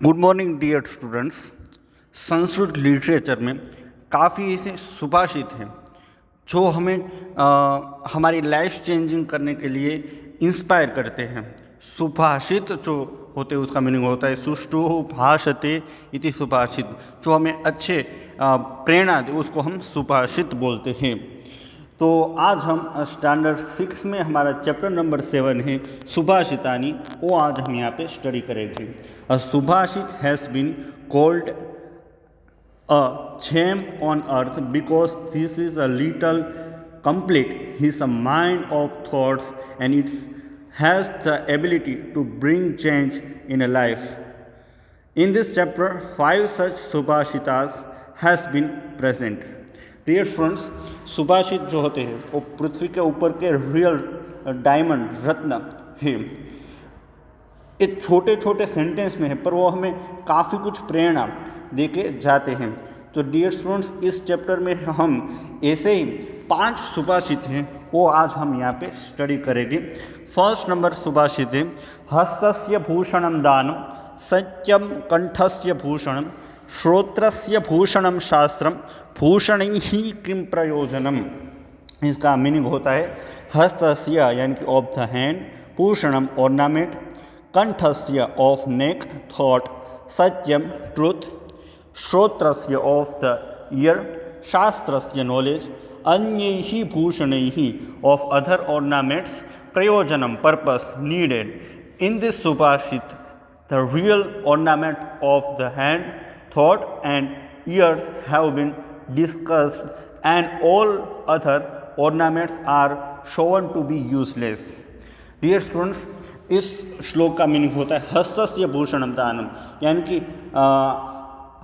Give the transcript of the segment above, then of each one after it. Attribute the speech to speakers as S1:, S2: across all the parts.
S1: Good morning dear students. Sanskrit literature में काफ़ी ऐसे सुभाषित हैं जो हमें हमारी लाइफ चेंजिंग करने के लिए इंस्पायर करते हैं। सुभाषित जो होते हैं उसका मीनिंग होता है सुष्ठु भाषते इति सुभाषित, जो हमें अच्छे प्रेरणा दे उसको हम सुभाषित बोलते हैं। तो आज हम स्टैंडर्ड 6 में हमारा चैप्टर नंबर 7 है सुभाषितानी, वो आज हम यहाँ पे स्टडी करेंगे। A subhashita has been called a gem on earth because this is a little complete. He is a mind of thoughts and it has the ability to bring change in a life. In this chapter, 5 such subhashitas has been present. Dear students, सुभाषित जो होते हैं वो पृथ्वी के ऊपर के real diamond रत्न है। एक छोटे छोटे सेंटेंस में है पर वो हमें काफ़ी कुछ प्रेरणा दे के जाते हैं। तो डियर स्टूडेंट्स, इस चैप्टर में हम ऐसे ही 5 सुभाषित हैं वो आज हम यहाँ पे स्टडी करेंगे। फर्स्ट नंबर सुभाषित है हस्तस्य भूषणम दानम सत्यम कंठस्य भूषणम श्रोत्रस्य भूषणम शास्त्रम भूषणैः किं प्रयोजनम। इसका मीनिंग होता है हस्तस्य यानी कि ऑफ द हैंड, भूषणम ऑर्नामेंट, कंठस्य ऑफ नेक थॉट, सत्यम ट्रुथ, श्रोत्रस्य ऑफ द ईयर, शास्त्रस्य नॉलेज, अन्यैः भूषणैः ऑफ अदर ऑर्नामेंट्स, प्रयोजनम purpose needed. In this subhashita the real ornament of the hand, thought and ears have been discussed and all other ornaments are shown to be useless. Dear students, इस श्लोक का meaning होता है हस्तस्य भूषणम दानम, यानी कि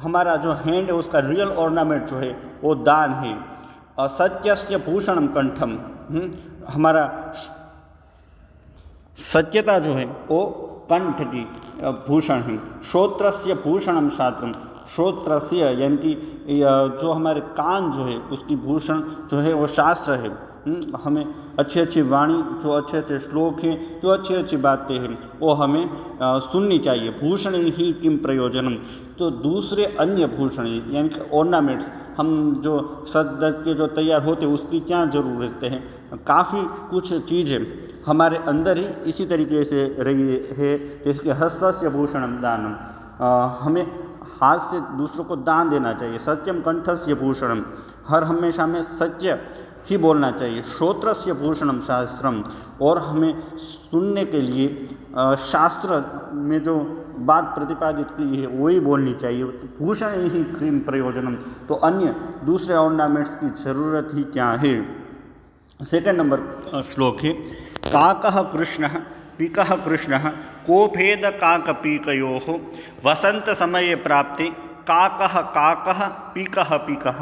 S1: हमारा जो हैंड है उसका रियल ऑर्नामेंट जो है वो दान है। सत्यस्य भूषणम कंठम, हमारा सत्यता जो है वो कंठ की भूषण है। श्रोत्रस्य भूषणम शास्त्रम, श्रोत्रस्य यानी कि जो हमारे कान जो है उसकी भूषण जो है वो शास्त्र है। हमें अच्छी अच्छी वाणी, जो अच्छे अच्छे श्लोक हैं, जो अच्छी अच्छी बातें हैं वो हमें सुननी चाहिए। भूषण ही किम प्रयोजनम, तो दूसरे अन्य भूषण यानी कि ऑर्नामेंट्स हम जो सज के जो तैयार होते उसकी क्या ज़रूरत है। काफ़ी कुछ चीज़ें हमारे अंदर ही इसी तरीके से रही है, जैसे कि हस्तस्य भूषणम दानम, हमें हाथ से दूसरों को दान देना चाहिए। सत्यम कंठस्य भूषणम, हर हमेशा हमें सत्य ही बोलना चाहिए। श्रोत्रस्य भूषणम शास्त्रम, और हमें सुनने के लिए शास्त्र में जो बात प्रतिपादित की है वही बोलनी चाहिए। भूषण ही क्रीम प्रयोजनम, तो अन्य दूसरे ऑर्नामेंट्स की ज़रूरत ही क्या है। सेकंड नंबर श्लोक है काकः कृष्णः पीकः कृष्णः को भेद काकपीकयोः वसंत समय प्राप्ति काकः काकः पीकः पीकः।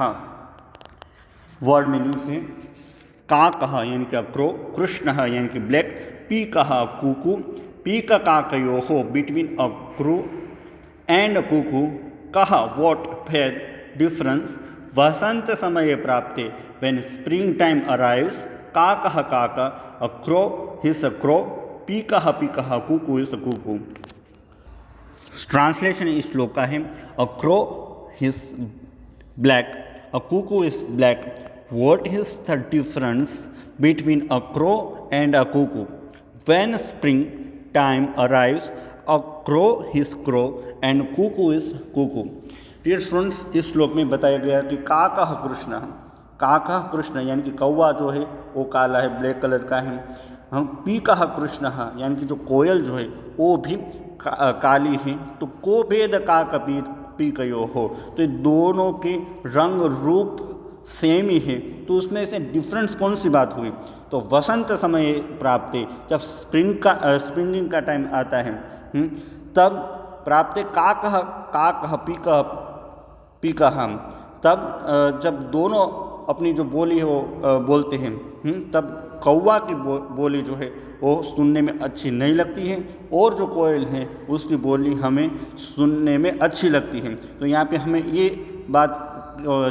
S1: वर्ड मीनिंग से काकः यानी कि क्रो, कृष्णः यानी कि ब्लैक, पीकः कुकू, पीक काकयोः between a crow and cuckoo, कः व्हाट फेयर डिफरेंस, वसंत समय प्राप्ते व्हेन स्प्रिंग टाइम अराइव्स, काकः काका a crow is a crow, पीकः पीकः cuckoo is a cuckoo. Translation इस श्लोक का है a crow is black, a cuckoo is black. What is the difference between a crow and a cuckoo? When spring time arrives, a crow is crow and cuckoo is cuckoo. Dear students, इस श्लोक में बताया गया कि काकः कृष्ण, काकः कृष्ण यानी कि कौवा जो है वो काला है, ब्लैक कलर का है। हम पीकः कृष्ण यानी कि जो कोयल जो है वो भी काली है। तो को भेद काकपीत पीकयो हो, तो दोनों के रंग रूप सेम ही है, तो उसमें से डिफरेंस कौन सी बात हुई। तो वसंत समय प्राप्ते, जब स्प्रिंगिंग का टाइम आता है तब प्राप्ते काकः काकः पीकः पीकः, तब जब दोनों अपनी जो बोली है वो बोलते हैं तब कौवा की बोली जो है वो सुनने में अच्छी नहीं लगती है और जो कोयल है उसकी बोली हमें सुनने में अच्छी लगती है। तो यहाँ पे हमें ये बात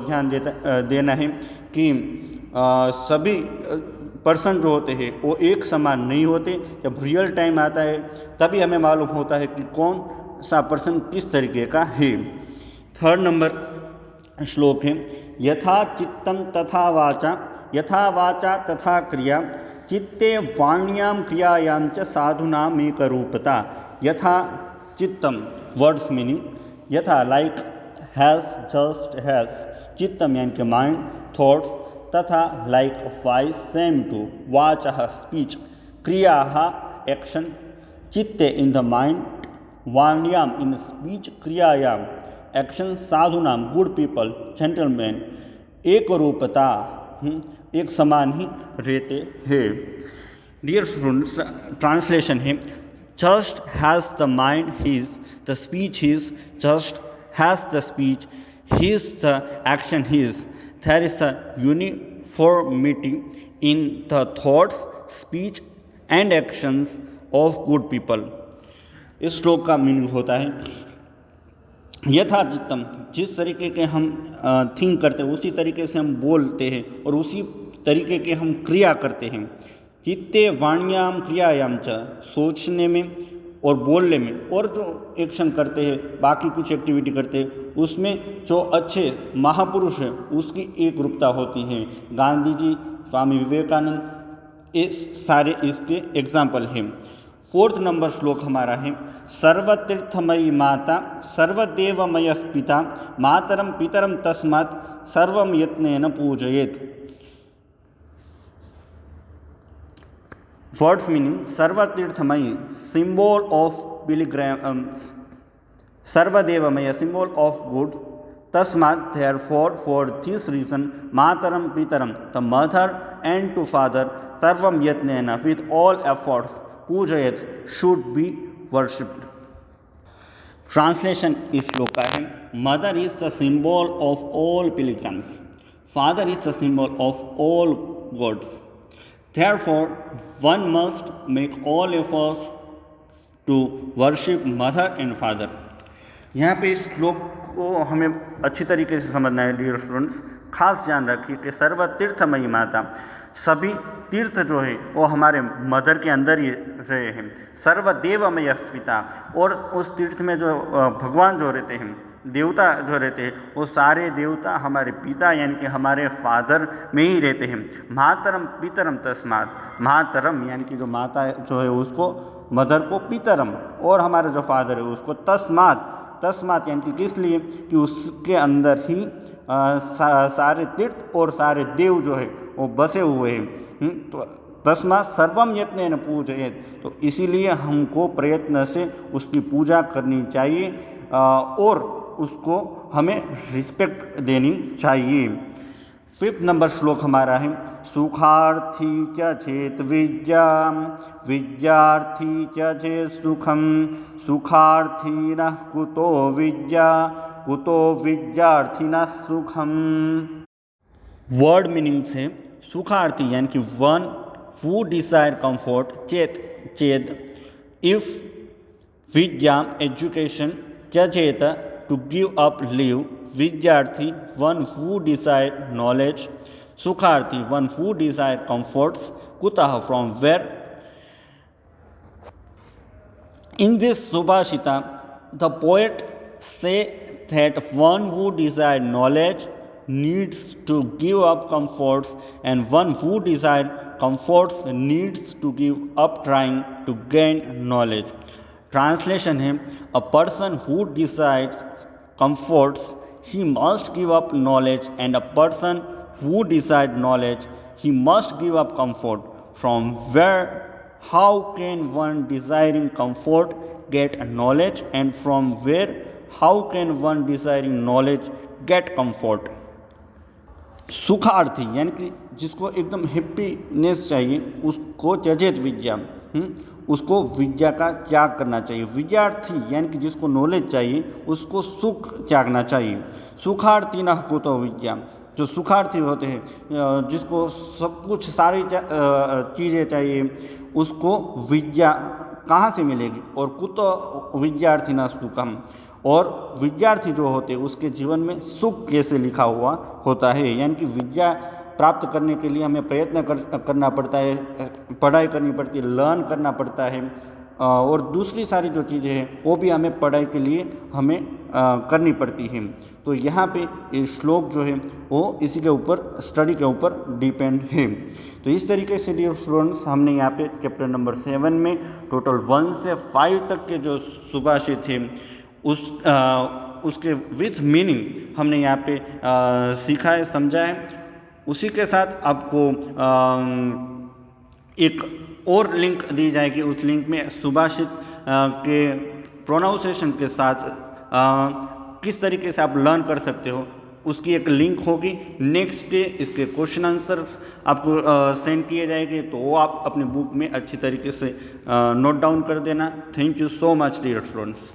S1: ध्यान देना है कि सभी पर्सन जो होते हैं वो एक समान नहीं होते। जब रियल टाइम आता है तभी हमें मालूम होता है कि कौन सा पर्सन किस तरीके का है। थर्ड नंबर श्लोक है, यथा चित्तम तथा वाचा तथा क्रिया, चित्ते वाण्यां क्रियायां च साधूनाम एकरूपता। यथा चित्तम वर्ड्स मीनिंग, यथा लाइक, हैज़, जस्ट हैज़, चित्तम यानी कि माइंड, थॉट्स, तथा लाइक वाइज, सेम टू, वाचा स्पीच, क्रिया एक्शन, चित्ते इन द माइंड, वाण्याम इन स्पीच, क्रियायाम एक्शन, साधुनाम गुड पीपल, जेंटलमैन, एक रूपता एक समान ही रहते हैं। डियर स्टूडेंट्स, ट्रांसलेशन है, just as the mind is, the speech is, just as the speech is, the action is, there is a uniformity in the thoughts, speech and actions of good people. इस श्लोक का meaning होता है, यथा चित्तम, जिस तरीके के हम थिंक करते हैं उसी तरीके से हम बोलते हैं और उसी तरीके के हम क्रिया करते हैं। चित्ते वाण्याम क्रियायाम च, सोचने में और बोलने में और जो एक्शन करते हैं, बाकी कुछ एक्टिविटी करते हैं, उसमें जो अच्छे महापुरुष हैं उसकी एक रूपता होती है। गांधी जी, स्वामी विवेकानंद, ये सारे इसके एग्जाम्पल हैं। फोर्थ नंबर श्लोक हमारा है, सर्वतीर्थमयी माता, सर्वदेवमय पिता, मातरम पितरम तस्मात् सर्वं यत्नेन पूजयेत्। वर्ड्स मीनिंग, सर्वतीर्थमयी सिंबल ऑफ पिलग्रिम्स, सर्वदेवमय सिंबल ऑफ गुड, तस्मात् therefore for this reason, मातरम पितरम the mother and to father, सर्वं यत्नेन with all efforts, पूजयेत् should be worshipped। ट्रांसलेशन इस श्लोक का है, mother is the symbol of all pilgrims, father is the symbol of all gods, therefore one must make all efforts to worship mother and father। यहाँ पे इस श्लोक को हमें अच्छी तरीके से समझना है डियर स्टूडेंट्स। खास ध्यान रखिए कि सर्वतीर्थमयी माता, सभी तीर्थ जो है वो हमारे मदर के अंदर ही रहे हैं। सर्वदेवमय पिता, और उस तीर्थ में जो भगवान जो रहते हैं, देवता जो रहते हैं, वो सारे देवता हमारे पिता यानी कि हमारे फादर में ही रहते हैं। मातरम पितरम तस्मात्, मातरम यानी कि जो माता जो है उसको, मदर को, पितरम और हमारे जो फादर है उसको तस्मात्, तस्मात् यानी कि किस लिए, कि उसके अंदर ही सारे तीर्थ और सारे देव जो है वो बसे हुए हैं। तो तस्मात् सर्वम यत्नेन पूजयेत्, तो इसीलिए हमको प्रयत्न से उसकी पूजा करनी चाहिए और उसको हमें रिस्पेक्ट देनी चाहिए। फिफ्थ नंबर श्लोक हमारा है, सुखार्थी च चेत विद्या, विद्यार्थी च चेत सुखम, सुखार्थी न कुतो विद्या, कुतो विद्यार्थी सुखम। वर्ड मीनिंग से, सुखार्थी यानी कि वन हु डिजायर कंफर्ट, चेत चेद इफ, विद्या एजुकेशन, चेत टू गिव अप लिव, विद्यार्थी वन हु डिजायर नॉलेज, सुखार्थी वन हु डिजायर कंफर्ट्स, कुतः from where. In this subhashita the poet say that one who desire knowledge needs to give up comforts, and one who desire comforts needs to give up trying to gain knowledge। Translation है, a person who desires comforts he must give up knowledge, and a person who desires knowledge he must give up comfort। From where, how can one desiring comfort get knowledge, and from where, how can one desiring knowledge get comfort. सुखार्थी यानी कि जिसको एकदम happiness चाहिए उसको त्यजेत विद्या, उसको विद्या का त्याग करना चाहिए। विद्यार्थी यानी कि जिसको नॉलेज चाहिए उसको सुख त्यागना चाहिए। सुखार्थी न कुतो विद्या, जो सुखार्थी होते हैं जिसको सब कुछ सारी चीज़ें चाहिए उसको विद्या कहाँ से मिलेगी, और कुतो विद्यार्थी न सुखम, और विद्यार्थी जो होते हैं उसके जीवन में सुख कैसे लिखा हुआ होता है। यानी कि विद्या प्राप्त करने के लिए हमें प्रयत्न करना पड़ता है, पढ़ाई करनी पड़ती है, लर्न करना पड़ता है, और दूसरी सारी जो चीज़ें हैं वो भी हमें पढ़ाई के लिए हमें करनी पड़ती हैं। तो यहाँ पे ये श्लोक जो है वो इसी के ऊपर स्टडी के ऊपर डिपेंड है। तो इस तरीके से डियर स्टूडेंट्स हमने यहाँ पे चैप्टर नंबर 7 में टोटल 1 से 5 तक के जो सुभाषित थे उसके विथ मीनिंग हमने यहाँ पे सीखा है, समझा है। उसी के साथ आपको एक और लिंक दी जाएगी, उस लिंक में सुभाषित के प्रोनाउंसिएशन के साथ किस तरीके से आप लर्न कर सकते हो उसकी एक लिंक होगी। नेक्स्ट डे इसके क्वेश्चन आंसर आपको सेंड किए जाएंगे, तो वो आप अपनी बुक में अच्छी तरीके से नोट डाउन कर देना। Thank you so much dear students.